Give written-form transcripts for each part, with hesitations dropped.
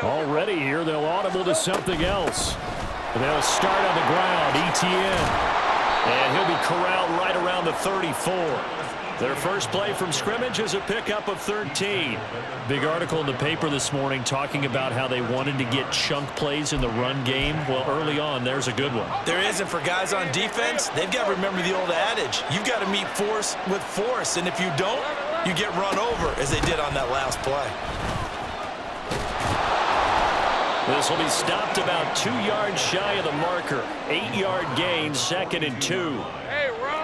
Already here, they'll audible to something else. They'll start on the ground, ETN. And he'll be corralled right around the 34. Their first play from scrimmage is a pickup of 13. Big article in the paper this morning talking about how they wanted to get chunk plays in the run game. Well, early on, there's a good one. There isn't for guys on defense. They've got to remember the old adage. You've got to meet force with force, and if you don't, you get run over, as they did on that last play. This will be stopped about 2 yards shy of the marker. 8-yard gain, 2nd and 2.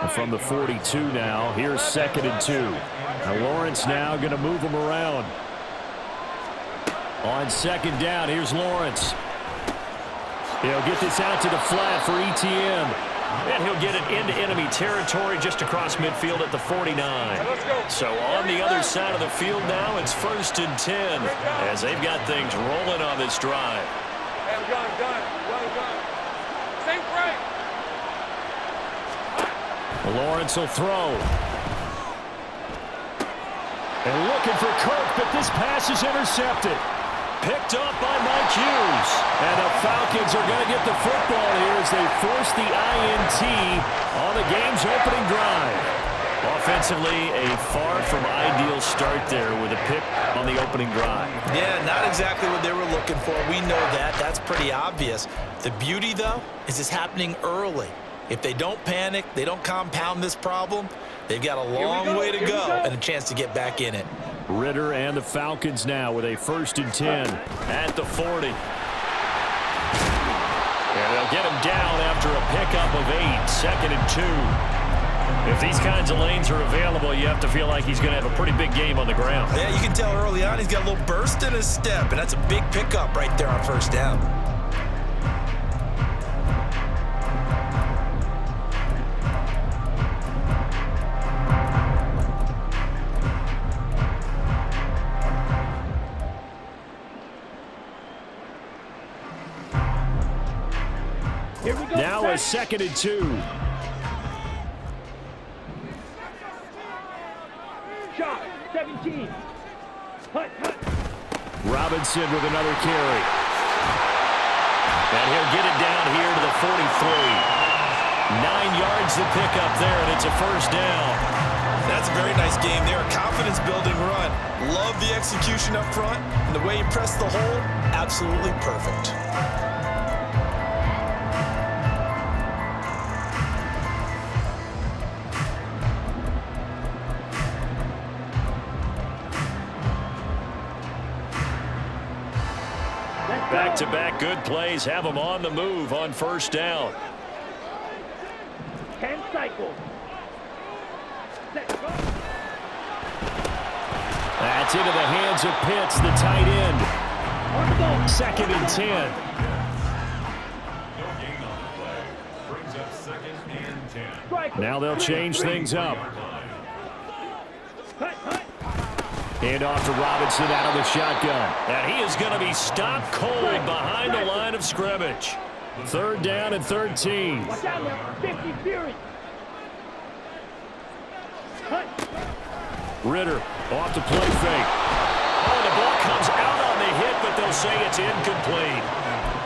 And from the 42 now, here's 2nd and 2. Now Lawrence now going to move him around. On 2nd down, here's Lawrence. He'll get this out to the flat for ETN. And he'll get it into enemy territory just across midfield at the 49. So on the other side of the field now, it's 1st and 10 as they've got things rolling on this drive. Well done. Same break. Lawrence will throw. And looking for Kirk, but this pass is intercepted. Picked up by Mike Hughes. And the Falcons are going to get the football here as they force the INT on the game's opening drive. Offensively, a far from ideal start there with a pick on the opening drive. Yeah, not exactly what they were looking for. We know that. That's pretty obvious. The beauty, though, is it's happening early. If they don't panic, they don't compound this problem, they've got a long way to go and a chance to get back in it. Ritter and the Falcons now with a 1st and 10 at the 40. And they'll get him down after a pickup of 8, 2nd and 2. If these kinds of lanes are available, you have to feel like he's going to have a pretty big game on the ground. Yeah, you can tell early on he's got a little burst in his step, and that's a big pickup right there on 1st down. Now a 2nd and 2. Shot, 17. Hut. Robinson with another carry. And he'll get it down here to the 43. 9 yards to pick up there, and it's a 1st down. That's a very nice game there. A confidence-building run. Love the execution up front, and the way he pressed the hole, absolutely perfect. Back-to-back good plays have them on the move on 1st down. 10 cycles. That's into the hands of Pitts, the tight end. 2nd and 10. Now they'll change things up. Hand off to Robinson out of the shotgun. And he is going to be stopped cold behind the line of scrimmage. 3rd down and 13. Watch out now. 50 Fury. Ritter off the play fake. Oh, the ball comes out on the hit, but they'll say it's incomplete.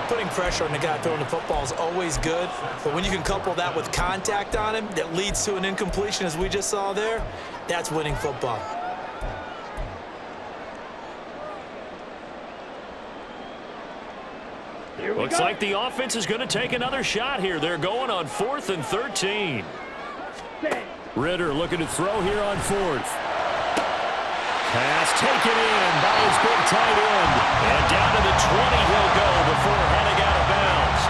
Putting pressure on the guy throwing the football is always good, but when you can couple that with contact on him that leads to an incompletion, as we just saw there, that's winning football. Looks like the offense is going to take another shot here. They're going on 4th and 13. Ritter looking to throw here on 4th. Pass taken in by his big tight end. And down to the 20 he'll go before heading out of bounds.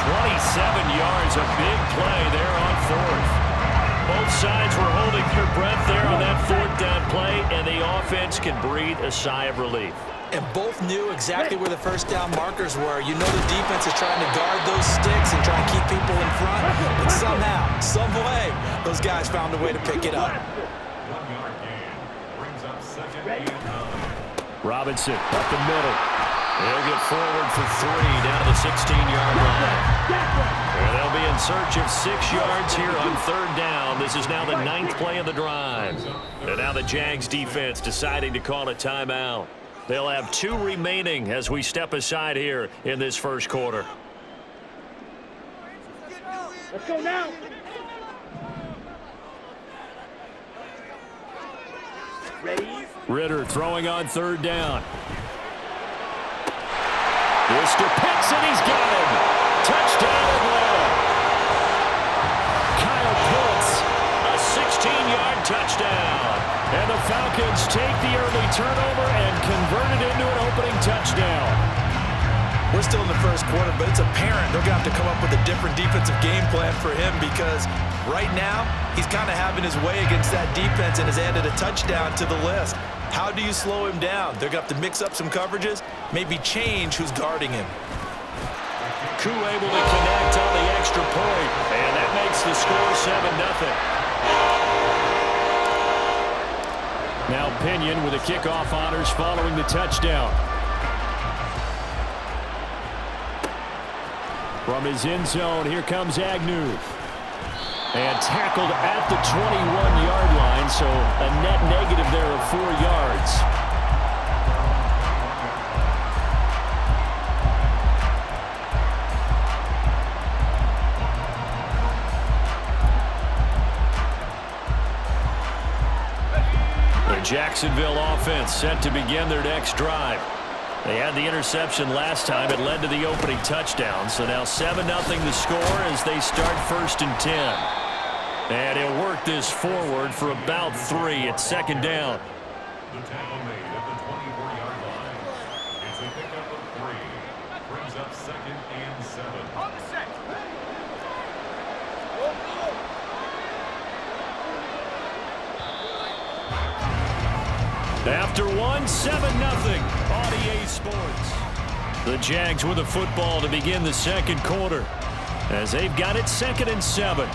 27 yards, a big play there on 4th. Both sides were holding their breath there on that 4th down play, and the offense can breathe a sigh of relief. And both knew exactly where the 1st down markers were. You know the defense is trying to guard those sticks and try and keep people in front. But somehow, some way, those guys found a way to pick it up. Robinson up the middle. He'll get forward for 3 down to the 16-yard line. And they'll be in search of 6 yards here on 3rd down. This is now the 9th play of the drive. And now the Jags defense deciding to call a timeout. They'll have 2 remaining as we step aside here in this first quarter. Let's go now. Ready? Ritter throwing on 3rd down. This to Pitts, and he's got him. Touchdown, Atlanta. Kyle Pitts, a 16-yard touchdown. And the Falcons take the early turnover and convert it into an opening touchdown. We're still in the first quarter, but it's apparent they're going to have to come up with a different defensive game plan for him because right now he's kind of having his way against that defense and has added a touchdown to the list. How do you slow him down? They're going to have to mix up some coverages, maybe change who's guarding him. Koo able to connect on the extra point, and that makes the score 7-0. Now Pinion with the kickoff honors following the touchdown. From his end zone, here comes Agnew. And tackled at the 21-yard line, so a net negative there of 4 yards. The Jacksonville offense set to begin their next drive. They had the interception last time. It led to the opening touchdown. So now 7-0 the score as they start 1st and 10. And he'll work this forward for about 3 at 2nd down. The tackle made at the 24-yard line. It's a pickup of 3. Brings up 2nd and 7. On the set. After 1, 7-0 on EA Sports. The Jags with the football to begin the second quarter as they've got it 2nd and 7.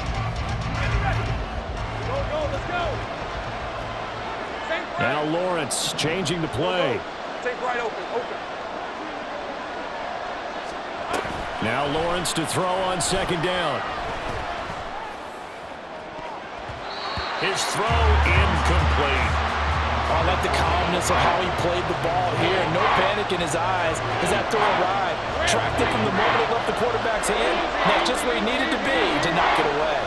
Now Lawrence changing the play. Take right open. Now Lawrence to throw on 2nd down. His throw incomplete. I like the calmness of how he played the ball here. No panic in his eyes as that throw arrived. Tracked it from the moment it left the quarterback's hand. That's just where he needed to be to knock it away.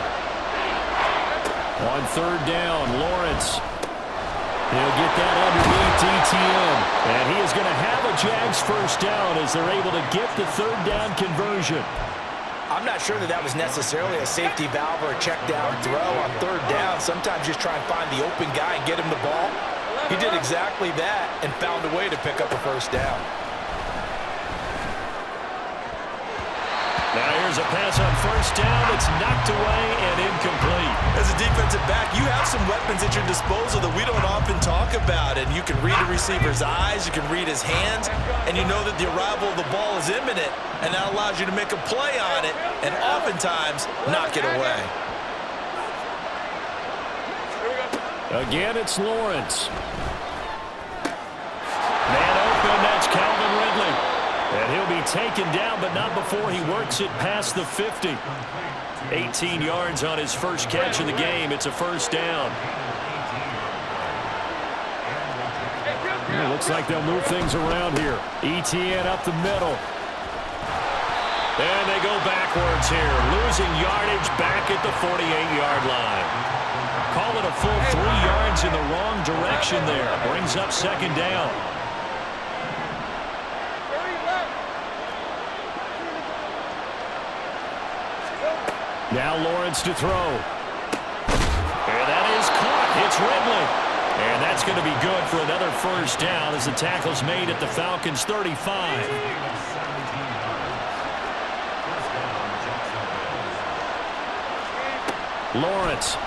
On 3rd down, Lawrence. He'll get that underneath ETN. And he is going to have a Jags first down as they're able to get the 3rd down conversion. I'm not sure that was necessarily a safety valve or a check down throw on 3rd down. Sometimes just try and find the open guy and get him the ball. He did exactly that and found a way to pick up a first down. Now here's a pass on 1st down. It's knocked away and incomplete. As a defensive back, you have some weapons at your disposal that we don't often talk about. And you can read a receiver's eyes, you can read his hands, and you know that the arrival of the ball is imminent. And that allows you to make a play on it and oftentimes knock it away. Again, it's Lawrence. Man open, that's Calvin Ridley. And he'll be taken down, but not before he works it past the 50. 18 yards on his first catch of the game. It's a first down. It looks like they'll move things around here. ETN up the middle. And they go backwards here, losing yardage back at the 48-yard line. Call it a full 3 yards in the wrong direction there. Brings up 2nd down. Now Lawrence to throw. And that is caught. It's Ridley. And that's going to be good for another first down as the tackle's made at the Falcons' 35. Lawrence.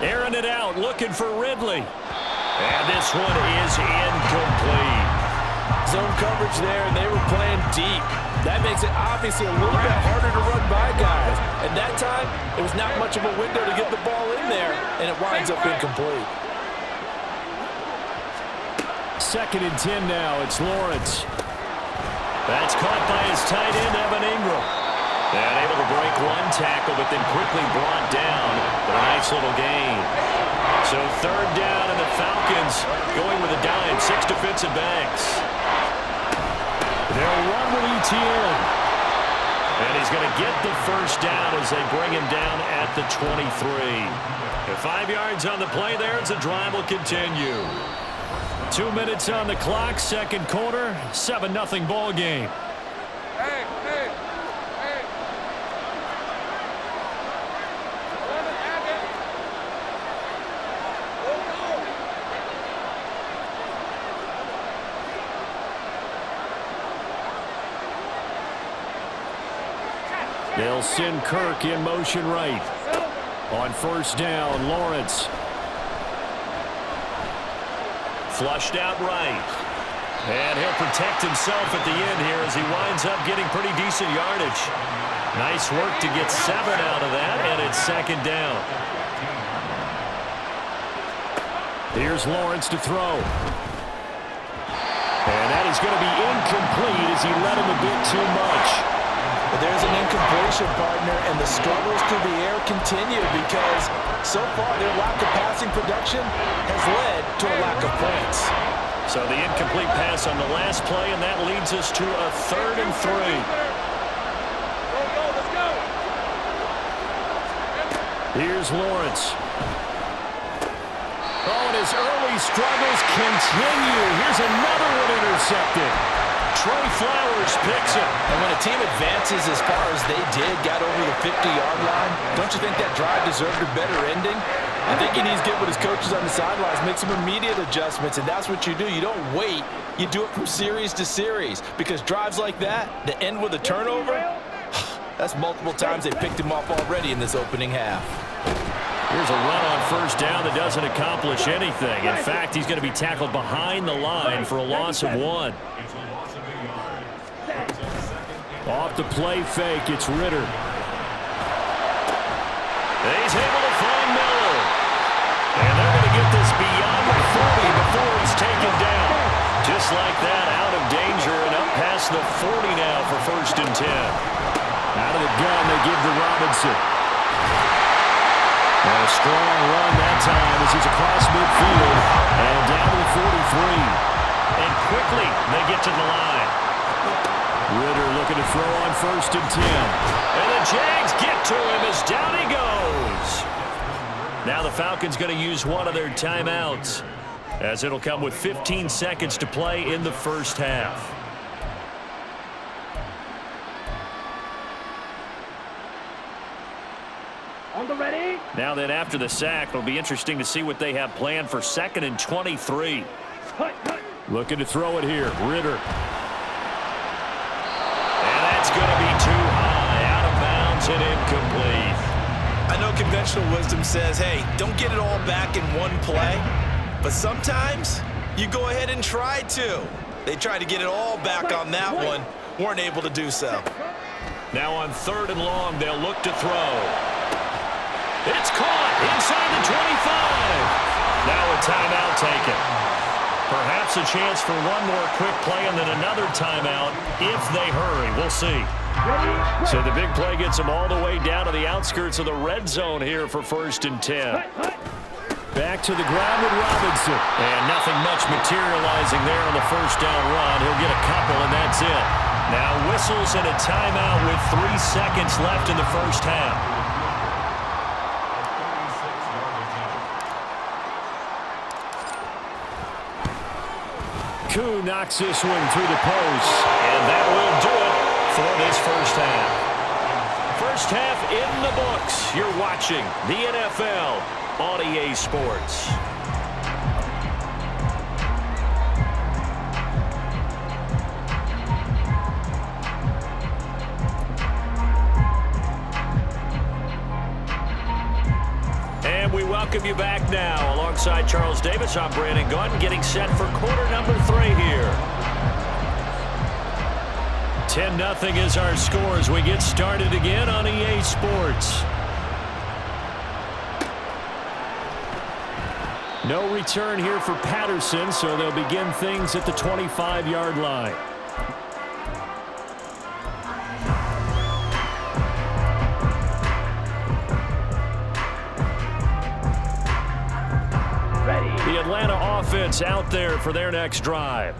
Airing it out, looking for Ridley. And this one is incomplete. Zone coverage there, and they were playing deep. That makes it obviously a little bit harder to run by guys. And that time, it was not much of a window to get the ball in there, and it winds up incomplete. 2nd and 10 now. It's Lawrence. That's caught by his tight end, Evan Ingram. And able to break one tackle, but then quickly brought down. But a nice little gain. So 3rd down, and the Falcons Falcons going with a dime, 6 defensive backs. They'll run with ETN. And he's going to get the first down as they bring him down at the 23. 5 yards on the play there as the drive will continue. 2 minutes on the clock, second quarter, 7-0 ball game. Hey. They'll send Kirk in motion right. On first down, Lawrence. Flushed out right. And he'll protect himself at the end here as he winds up getting pretty decent yardage. Nice work to get 7 out of that, and it's second down. Here's Lawrence to throw. And that is going to be incomplete as he led him a bit too much. But there's an incompletion, partner, and the struggles through the air continue because so far their lack of passing production has led to a lack of points. So the incomplete pass on the last play, and that leads us to a 3rd and 3. Let's go. Here's Lawrence. Oh, and his early struggles continue. Here's another one intercepted. Trey Flowers picks it. And when a team advances as far as they did, got over the 50-yard line, don't you think that drive deserved a better ending? I think he needs to get with his coaches on the sidelines, make some immediate adjustments, and that's what you do. You don't wait. You do it from series to series because drives like that end with a turnover, that's multiple times they picked him off already in this opening half. Here's a run on first down that doesn't accomplish anything. In fact, he's going to be tackled behind the line for a loss of 1. Off the play fake, it's Ritter. He's able to find Miller. And they're going to get this beyond the 40 before he's taken down. Just like that, out of danger and up past the 40 now for 1st and 10. Out of the gun, they give to Robinson. And a strong run that time as he's across midfield and down to the 43. And quickly, they get to the line. Ritter looking to throw on 1st and 10. And the Jags get to him as down he goes. Now the Falcons going to use one of their timeouts as it'll come with 15 seconds to play in the first half. On the ready. Now then, after the sack, it'll be interesting to see what they have planned for 2nd and 23. Looking to throw it here, Ritter. It's going to be too high, out of bounds and incomplete. I know conventional wisdom says, hey, don't get it all back in one play. But sometimes you go ahead and try to. They tried to get it all back on that one. Weren't able to do so. Now on 3rd and long, they'll look to throw. It's caught inside the 25. Now a timeout taken. Perhaps a chance for one more quick play and then another timeout if they hurry. We'll see. So the big play gets them all the way down to the outskirts of the red zone here for 1st and 10. Back to the ground with Robinson. And nothing much materializing there on the first down run. He'll get a couple, and that's it. Now whistles and a timeout with 3 seconds left in the first half. Koo knocks this one through the post, and that will do it for this first half. First half in the books. You're watching the NFL on EA Sports. And we welcome you back now. Alongside Charles Davis, I'm Brandon Gaudin, getting set for quarter number 3 here. 10-0 is our score as we get started again on EA Sports. No return here for Patterson, so they'll begin things at the 25-yard line. The Atlanta offense out there for their next drive.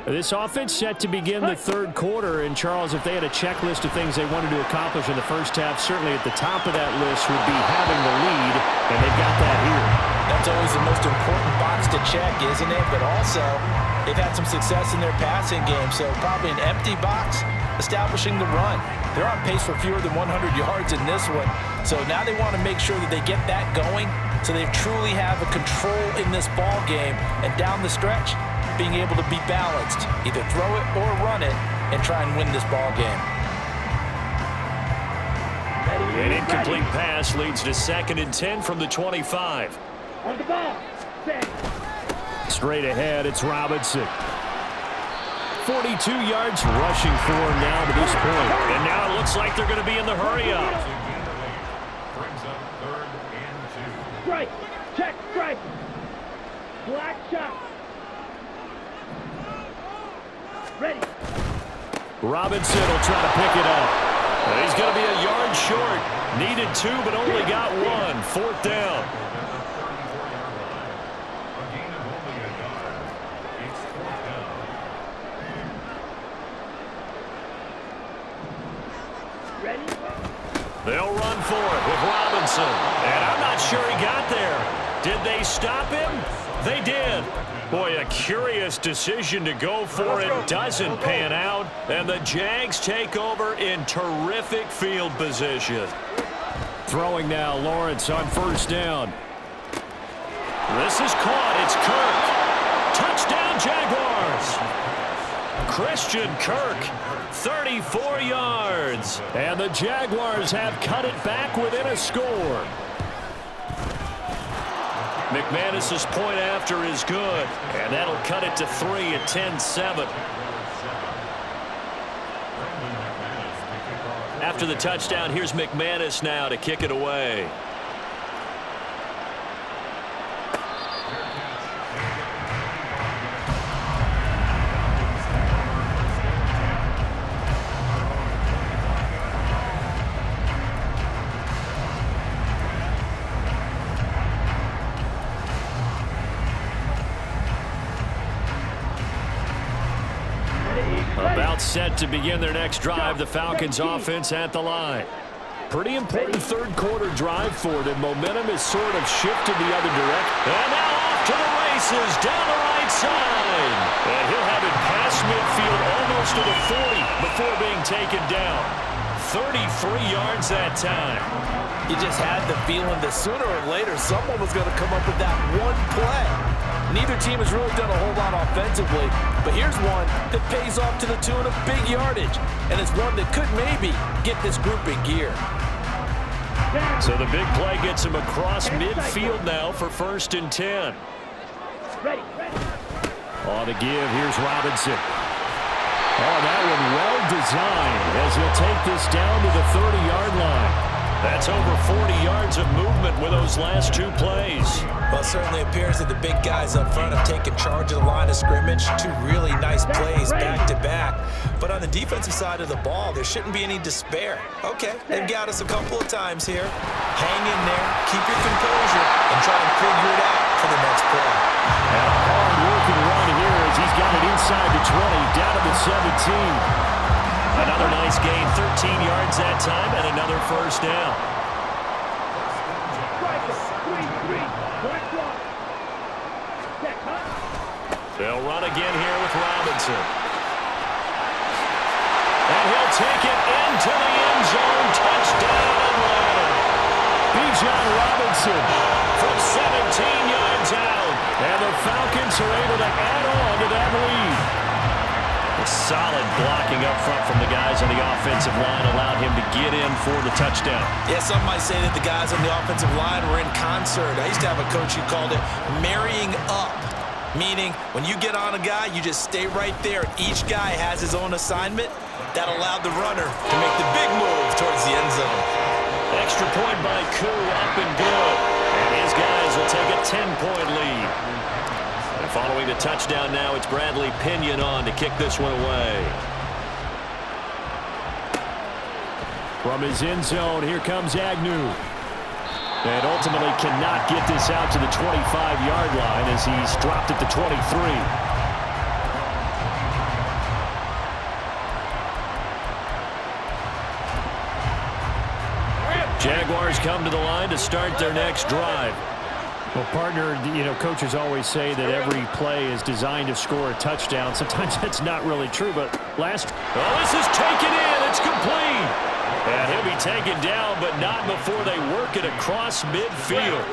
This offense set to begin the third quarter. And, Charles, if they had a checklist of things they wanted to accomplish in the first half, certainly at the top of that list would be having the lead, and they've got that here. That's always the most important box to check, isn't it? But also, they've had some success in their passing game, so probably an empty box establishing the run. They're on pace for fewer than 100 yards in this one, so now they want to make sure that they get that going so they truly have a control in this ball game, and down the stretch, being able to be balanced, either throw it or run it, and try and win this ball game. An incomplete pass leads to 2nd and 10 from the 25. On the ball. Straight ahead, it's Robinson. 42 yards rushing for him now to this point. And now it looks like they're going to be in the hurry-up. Brings up 3rd and 2. Strike. Check. Strike. Black shot. Ready. Robinson will try to pick it up. And he's going to be a yard short. Needed 2, but only got 1. 4th down. A gain of only a yard. It's 4th down. Ready. They'll run for it with Robinson. And I'm not sure he got there. Did they stop him? They did. Boy, a curious decision to go for it. Doesn't pan out. And the Jags take over in terrific field position. Throwing now, Lawrence on 1st down. This is caught. It's Kirk. Touchdown, Jaguars. Christian Kirk, 34 yards. And the Jaguars have cut it back within a score. McManus's point after is good, and that'll cut it to 3 at 10-7. After the touchdown, here's McManus now to kick it away. About set to begin their next drive, the Falcons offense at the line. Pretty important third quarter drive for them. Momentum is sort of shifted the other direction. And now off to the races down the right side. And he'll have it past midfield almost to the 40 before being taken down. 33 yards that time. You just had the feeling that sooner or later someone was going to come up with that one play. Neither team has really done a whole lot offensively, but here's one that pays off to the tune of big yardage, and it's one that could maybe get this group in gear. So the big play gets him across midfield now for 1st and 10. Ready. On the give, here's Robinson. Oh, that one well designed as he'll take this down to the 30-yard line. That's over 40 yards of movement with those last 2 plays. Well, it certainly appears that the big guys up front have taken charge of the line of scrimmage. 2 really nice plays back-to-back. But on the defensive side of the ball, there shouldn't be any despair. Okay, they've got us a couple of times here. Hang in there, keep your composure, and try and figure it out for the next play. And a hard-working run here as he's got it inside the 20, down to the 17. Another nice gain, 13 yards that time, and another 1st down. They'll run again here with Robinson. And he'll take it into the end zone. Touchdown, Atlanta. Bijan Robinson from 17 yards out. And the Falcons are able to add on to that lead. Solid blocking up front from the guys on the offensive line allowed him to get in for the touchdown. Yeah, some might say that the guys on the offensive line were in concert. I used to have a coach who called it marrying up, meaning when you get on a guy, you just stay right there. Each guy has his own assignment. That allowed the runner to make the big move towards the end zone. Extra point by Koo, up and good. And his guys will take a 10-point lead. And following the touchdown now, it's Bradley Pinion on to kick this one away. From his end zone, here comes Agnew. And ultimately cannot get this out to the 25-yard line as he's dropped at the 23. Jaguars come to the line to start their next drive. Well, partner, coaches always say that every play is designed to score a touchdown. Sometimes that's not really true, but this is taken in. It's complete. And he'll be taken down, but not before they work it across midfield.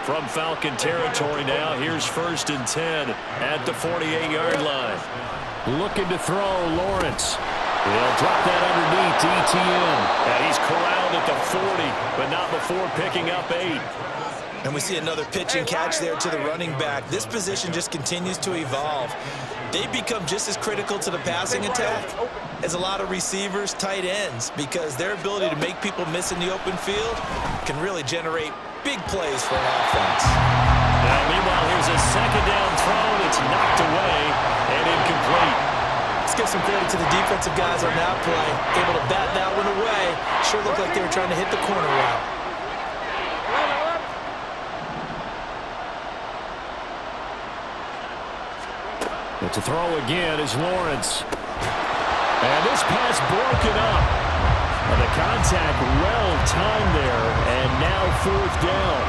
From Falcon territory now, here's 1st and 10 at the 48-yard line. Looking to throw, Lawrence. He'll drop that underneath to Etienne. And he's corralled at the 40, but not before picking up 8. And we see another pitch and catch there to the running back. This position just continues to evolve. They become just as critical to the passing attack as a lot of receivers, tight ends, because their ability to make people miss in the open field can really generate big plays for an offense. Now, meanwhile, here's a 2nd down throw that's knocked away and incomplete. Let's give some credit to the defensive guys on that play. Able to bat that one away. Sure looked like they were trying to hit the corner route. But to throw again is Lawrence. And this pass broken up. And the contact well timed there, and now 4th down.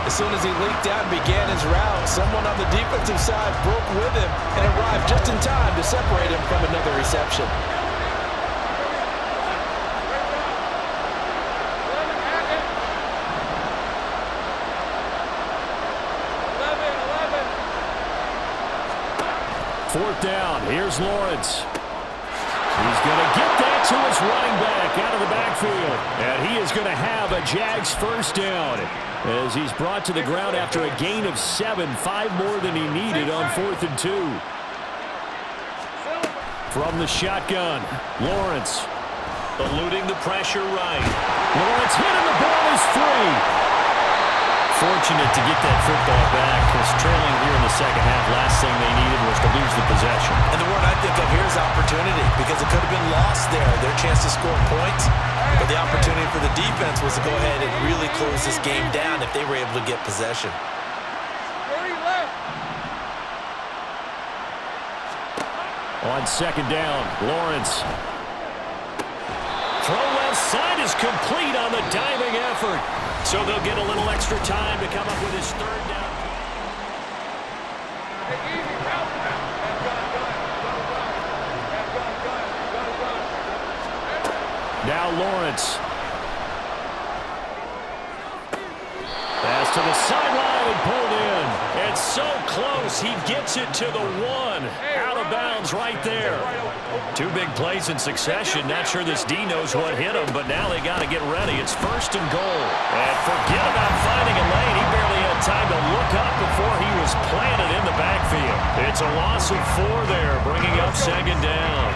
As soon as he leaked out and began his route, someone on the defensive side broke with him and arrived just in time to separate him from another reception. Fourth down. Here's Lawrence. He's going to get that to his running back out of the backfield. And he is going to have a Jags 1st down as he's brought to the ground after a gain of 7, 5 more than he needed on 4th and 2. From the shotgun, Lawrence eluding the pressure right. Lawrence hit and the ball is free. Fortunate to get that football back, because trailing here in the second half, last thing they needed was to lose the possession. And the word I think of here is opportunity, because it could have been lost there, their chance to score points. But the opportunity for the defense was to go ahead and really close this game down if they were able to get possession. On 2nd down, Lawrence. Throw left side is complete on the diving effort. So they'll get a little extra time to come up with his 3rd down. Now Lawrence. Pass to the sideline and pulled in. And so close, he gets it to the 1. Out of bounds right there. 2 big plays in succession. Not sure this D knows what hit him, but now they got to get ready. It's 1st and goal. And forget about finding a lane. He barely had time to look up before he was planted in the backfield. It's a loss of 4 there, bringing up 2nd down.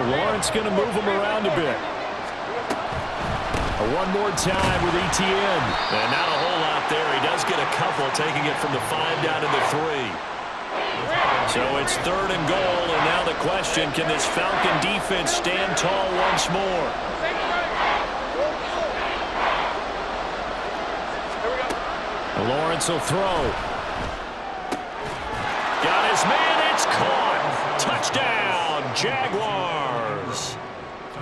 Lawrence going to move him around a bit. One more time with Etienne. And not a whole lot there. He does get a couple, taking it from the 5 down to the 3. So it's 3rd and goal, and now the question, can this Falcon defense stand tall once more? Lawrence will throw. Got his man, it's caught. Touchdown, Jaguars.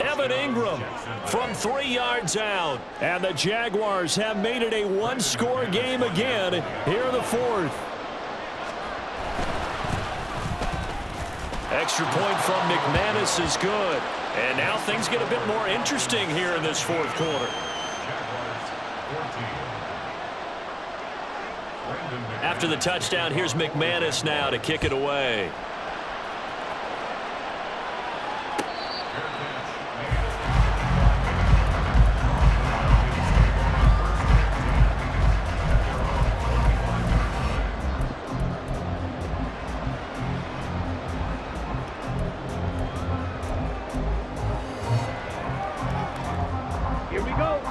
Evan Ingram from 3 yards out. And the Jaguars have made it a 1-score game again here in the 4th. Extra point from McManus is good. And now things get a bit more interesting here in this 4th quarter. After the touchdown, here's McManus now to kick it away.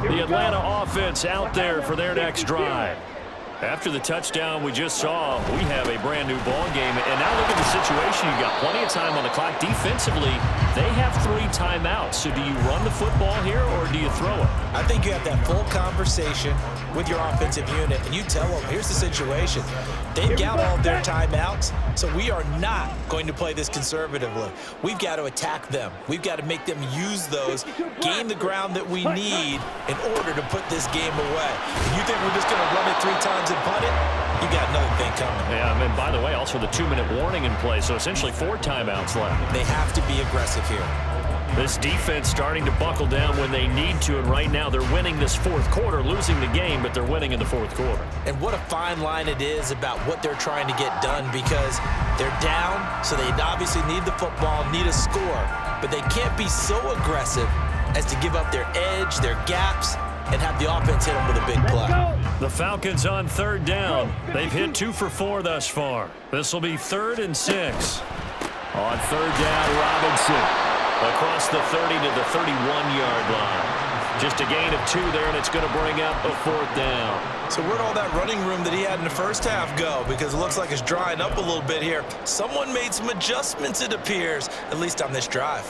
The Atlanta offense out there for their next drive. After the touchdown we just saw, we have a brand new ball game. And now look at the situation. You've got plenty of time on the clock defensively. They have 3 timeouts, so do you run the football here or do you throw it? I think you have that full conversation with your offensive unit, and you tell them, here's the situation. They've got all of their timeouts, so we are not going to play this conservatively. We've got to attack them. We've got to make them use those, gain the ground that we need in order to put this game away. If you think we're just going to run it 3 times and punt it, you got another thing coming. Yeah, and by the way, also the 2-minute warning in play, so essentially 4 timeouts left. They have to be aggressive here. This defense starting to buckle down when they need to, and right now they're winning this 4th quarter, losing the game, but they're winning in the 4th quarter. And what a fine line it is about what they're trying to get done, because they're down, so they obviously need the football, need a score, but they can't be so aggressive as to give up their edge, their gaps, and have the offense hit them with a big play. The Falcons on 3rd down. They've hit 2 for 4 thus far. This will be 3rd and 6. On 3rd down, Robinson across the 30 to the 31-yard line. Just a gain of 2 there, and it's going to bring up a 4th down. So where'd all that running room that he had in the first half go? Because it looks like it's drying up a little bit here. Someone made some adjustments, it appears, at least on this drive.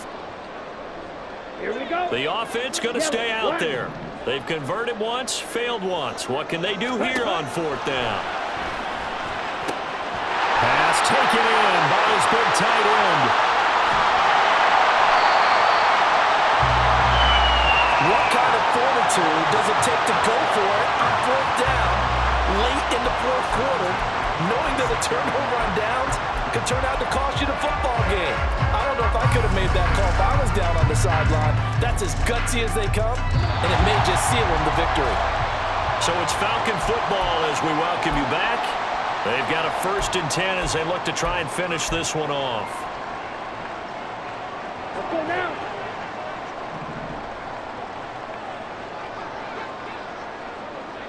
Here we go. The offense going to stay out there. They've converted once, failed once. What can they do here on 4th down? Pass taken in by his big tight end. What kind of fortitude does it take to go for it on 4th down late in the 4th quarter, knowing that a turnover on downs could turn out to cost you the football game? I don't know if I could have made that call if I was down on the sideline. That's as gutsy as they come, and it may just seal them the victory. So it's Falcon football as we welcome you back. They've got a 1st and 10 as they look to try and finish this one off. Let's go now.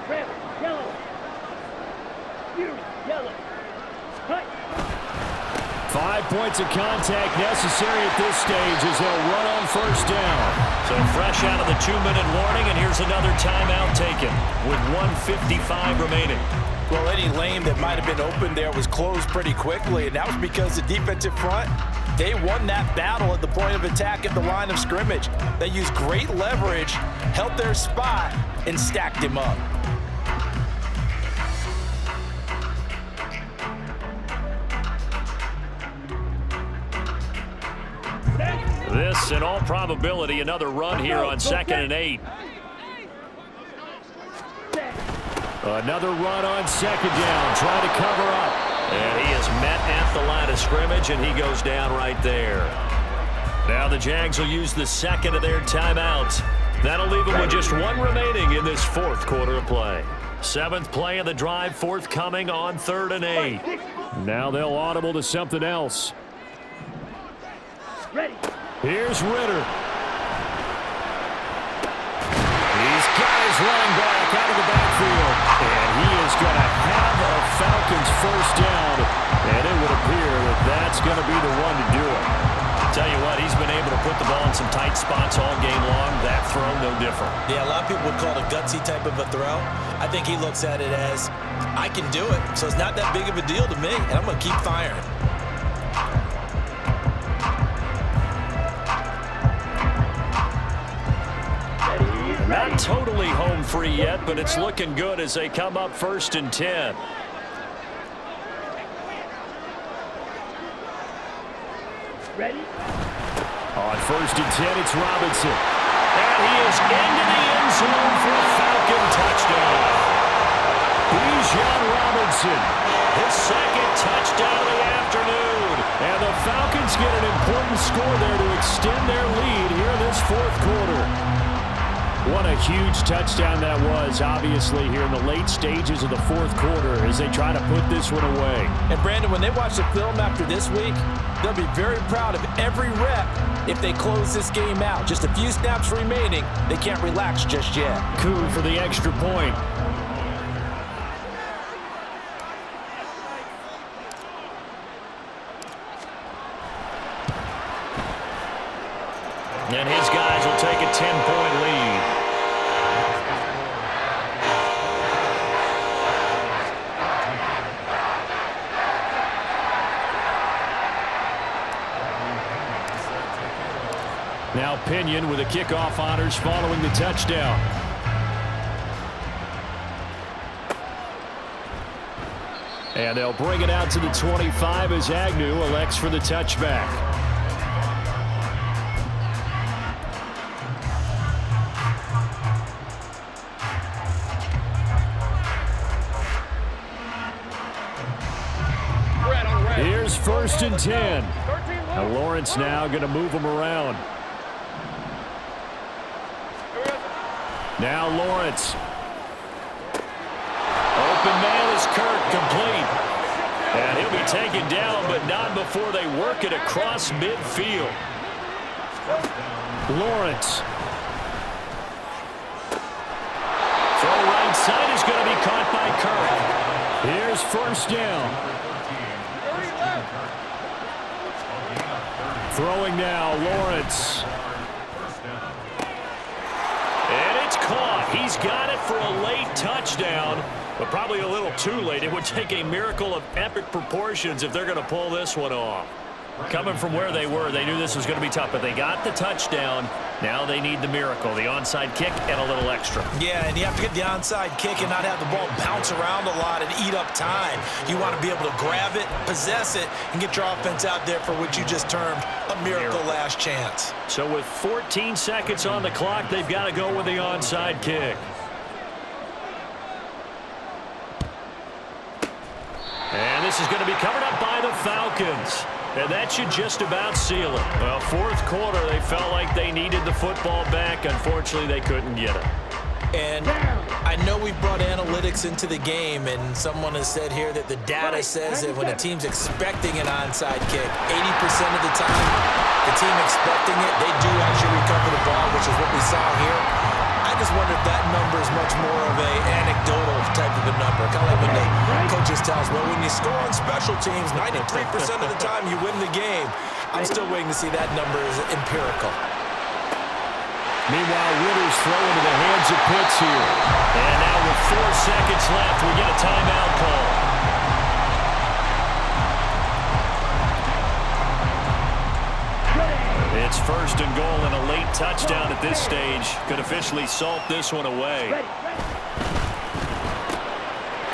Red, yellow. You, yellow. Cut. 5 points of contact necessary at this stage as they'll run on 1st down. So fresh out of the 2-minute warning, and here's another timeout taken with 1:55 remaining. Well, any lane that might have been open there was closed pretty quickly, and that was because the defensive front, they won that battle at the point of attack at the line of scrimmage. They used great leverage, held their spot, and stacked him up. This, in all probability, another run here on 2nd and 8. Another run on 2nd down, trying to cover up. And he is met at the line of scrimmage, and he goes down right there. Now the Jags will use the 2nd of their timeouts. That'll leave them with just 1 remaining in this 4th quarter of play. 7th play of the drive, forthcoming on 3rd and 8. Now they'll audible to something else. Ready. Here's Ritter. He's got his running back out of the backfield. And he is going to have a Falcons 1st down. And it would appear that that's going to be the one to do it. Tell you what, he's been able to put the ball in some tight spots all game long. That throw, no different. Yeah, a lot of people would call it a gutsy type of a throw. I think he looks at it as, I can do it, so it's not that big of a deal to me, and I'm going to keep firing. Not totally home free yet, but it's looking good as they come up 1st and 10. Ready. On 1st and 10, it's Robinson. And he is into the end zone for a Falcon touchdown. Bijan Robinson, his 2nd touchdown of the afternoon. And the Falcons get an important score there to extend their lead here in this 4th quarter. What a huge touchdown that was, obviously, here in the late stages of the 4th quarter as they try to put this one away. And, Brandon, when they watch the film after this week, they'll be very proud of every rep if they close this game out. Just a few snaps remaining. They can't relax just yet. Coup for the extra point. And his guys will take a 10-point lead. Now Pinion with the kickoff honors following the touchdown. And they'll bring it out to the 25 as Agnew elects for the touchback. Here's 1st and 10. Now Lawrence now going to move him around. Now Lawrence. Open man is Kirk, complete. And he'll be taken down, but not before they work it across midfield. Lawrence. Throw right side is going to be caught by Kirk. Here's 1st down. Throwing now, Lawrence. And it's caught. He's got it for a late touchdown, but probably a little too late. It would take a miracle of epic proportions if they're going to pull this one off. Coming from where they were, they knew this was going to be tough, but they got the touchdown. Now they need the miracle, the onside kick and a little extra. Yeah, and you have to get the onside kick and not have the ball bounce around a lot and eat up time. You want to be able to grab it, possess it, and get your offense out there for what you just termed a miracle last chance. So with 14 seconds on the clock, they've got to go with the onside kick. And this is going to be covered up by the Falcons. And that should just about seal it. Well, 4th quarter, they felt like they needed the football back. Unfortunately, they couldn't get it. And I know we've brought analytics into the game, and someone has said here that the data says that when a team's expecting an onside kick, 80% of the time, the team expecting it, they do actually recover the ball, which is what we saw here. I just wonder if that number is much more of a anecdotal type of a number. Kind of like when the coaches tell us, well, when you score on special teams, 93% of the time you win the game. I'm still waiting to see that number is empirical. Meanwhile, Ritter's throwing to the hands of Pitts here. And now with 4 seconds left, we get a timeout call. It's 1st and goal and a late touchdown at this stage. Could officially salt this one away.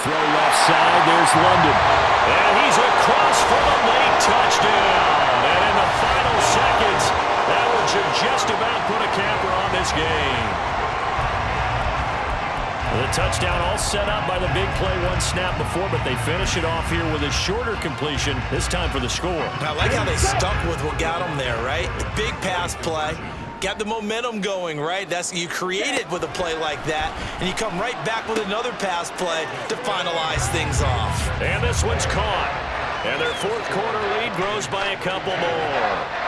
Throw left side. There's London. And he's across for the late touchdown. And in the final seconds, that one should just about put a capper on this game. The touchdown all set up by the big play one snap before, but they finish it off here with a shorter completion, this time for the score. I like how they stuck with what got them there, right? The big pass play, got the momentum going, right? You create it with a play like that, and you come right back with another pass play to finalize things off. And this one's caught. And their 4th quarter lead grows by a couple more.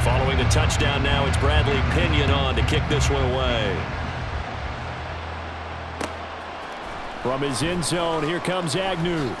Following the touchdown now, it's Bradley Pinion on to kick this one away. From his end zone, here comes Agnew.